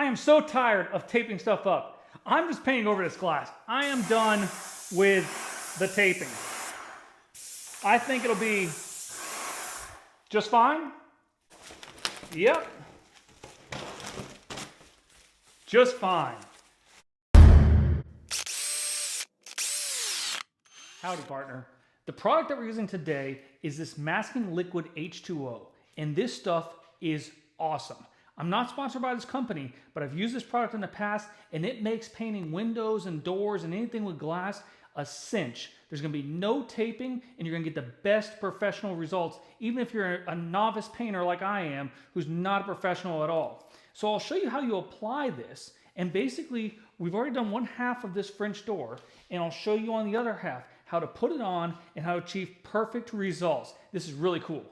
I am so tired of taping stuff up. I'm just painting over this glass. I am done with the taping. I think it'll be just fine. Yep. Just fine. Howdy, partner. The product that we're using today is this masking liquid H2O, and this stuff is awesome. I'm not sponsored by this company, but I've used this product in the past, and it makes painting windows and doors and anything with glass a cinch. There's gonna be no taping, and you're gonna get the best professional results, even if you're a novice painter like I am, who's not a professional at all. So I'll show you how you apply this, and basically, we've already done one half of this French door, and I'll show you on the other half how to put it on and how to achieve perfect results. This is really cool.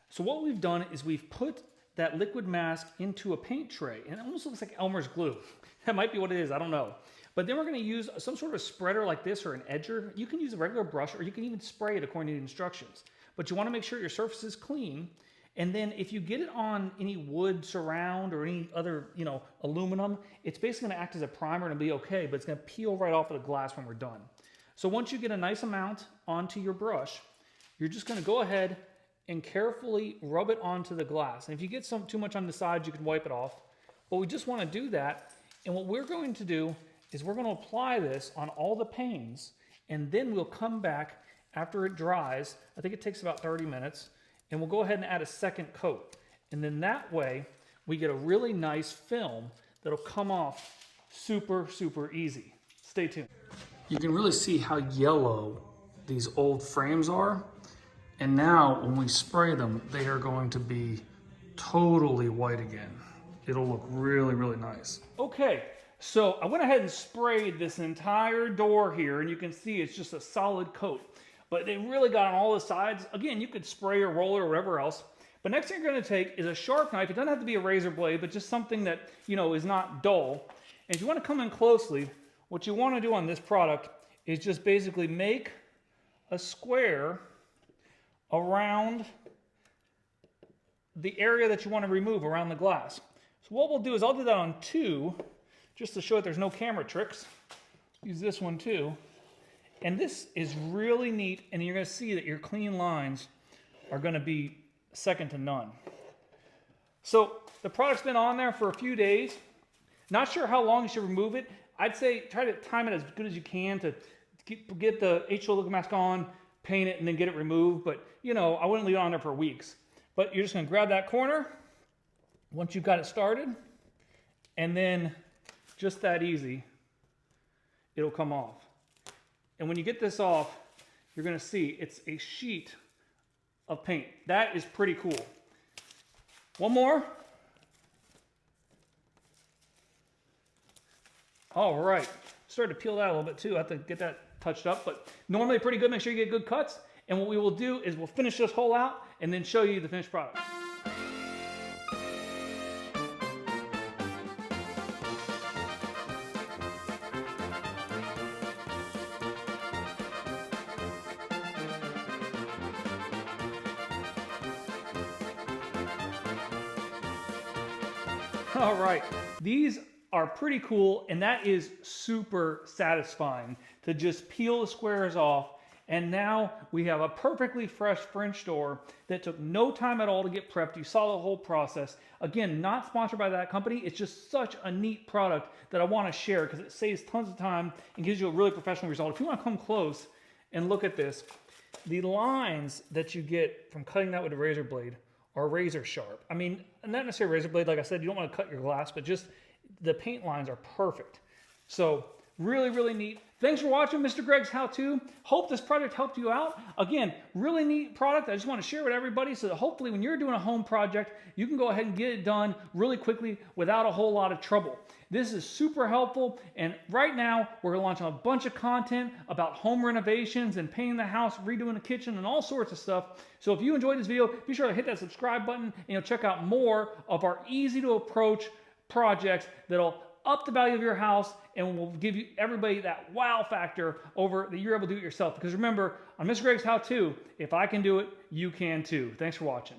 So what we've done is we've put that liquid mask into a paint tray, and it almost looks like Elmer's glue. That might be what it is, I don't know. But then we're gonna use some sort of spreader like this or an edger. You can use a regular brush or you can even spray it according to the instructions. But you wanna make sure your surface is clean. And then if you get it on any wood surround or any other, aluminum, it's basically gonna act as a primer and it'll be okay, but it's gonna peel right off of the glass when we're done. So once you get a nice amount onto your brush, you're just gonna go ahead and carefully rub it onto the glass. And if you get too much on the sides, you can wipe it off. But we just wanna do that. And what we're going to do is we're gonna apply this on all the panes, and then we'll come back after it dries. I think it takes about 30 minutes, and we'll go ahead and add a second coat. And then that way, we get a really nice film that'll come off super, super easy. Stay tuned. You can really see how yellow these old frames are. And now when we spray them, they are going to be totally white again. It'll look really, really nice. Okay, so I went ahead and sprayed this entire door here, and you can see it's just a solid coat. But they really got on all the sides. Again, you could spray or roller or whatever else. But next thing you're gonna take is a sharp knife. It doesn't have to be a razor blade, but just something that, is not dull. And if you wanna come in closely, what you wanna do on this product is just basically make a square around the area that you want to remove around the glass. So what we'll do is I'll do that on 2, just to show that there's no camera tricks. Use this one too. And this is really neat, and you're going to see that your clean lines are going to be second to none. So the product's been on there for a few days. Not sure how long you should remove it. I'd say try to time it as good as you can to get the H2O liquid mask on, paint it, and then get it removed. But, I wouldn't leave it on there for weeks. But you're just going to grab that corner once you've got it started, and then just that easy, it'll come off. And when you get this off, you're going to see it's a sheet of paint. That is pretty cool. One more. All right. Started to peel that a little bit too. I have to get that touched up, but normally pretty good. Make sure you get good cuts. And what we will do is we'll finish this hole out and then show you the finished product. All right, these are pretty cool, and that is super satisfying to just peel the squares off. And now we have a perfectly fresh French door that took no time at all to get prepped. You saw the whole process. Again, not sponsored by that company. It's just such a neat product that I want to share because it saves tons of time and gives you a really professional result. If you want to come close and look at this, the lines that you get from cutting that with a razor blade are razor sharp. I mean, not necessarily a razor blade. Like I said, you don't want to cut your glass, but just the paint lines are perfect. So really, really neat. Thanks for watching Mr. Greg's How To. Hope this project helped you out. Again, really neat product. I just want to share with everybody so that hopefully when you're doing a home project, you can go ahead and get it done really quickly without a whole lot of trouble. This is super helpful, and right now we're launching a bunch of content about home renovations and painting the house, redoing the kitchen, and all sorts of stuff. So if you enjoyed this video, be sure to hit that subscribe button, and you'll check out more of our easy to approach projects that'll up the value of your house and will give you everybody that wow factor over that you're able to do it yourself. Because remember, on Mr. Greg's How To, if I can do it, you can too. Thanks for watching.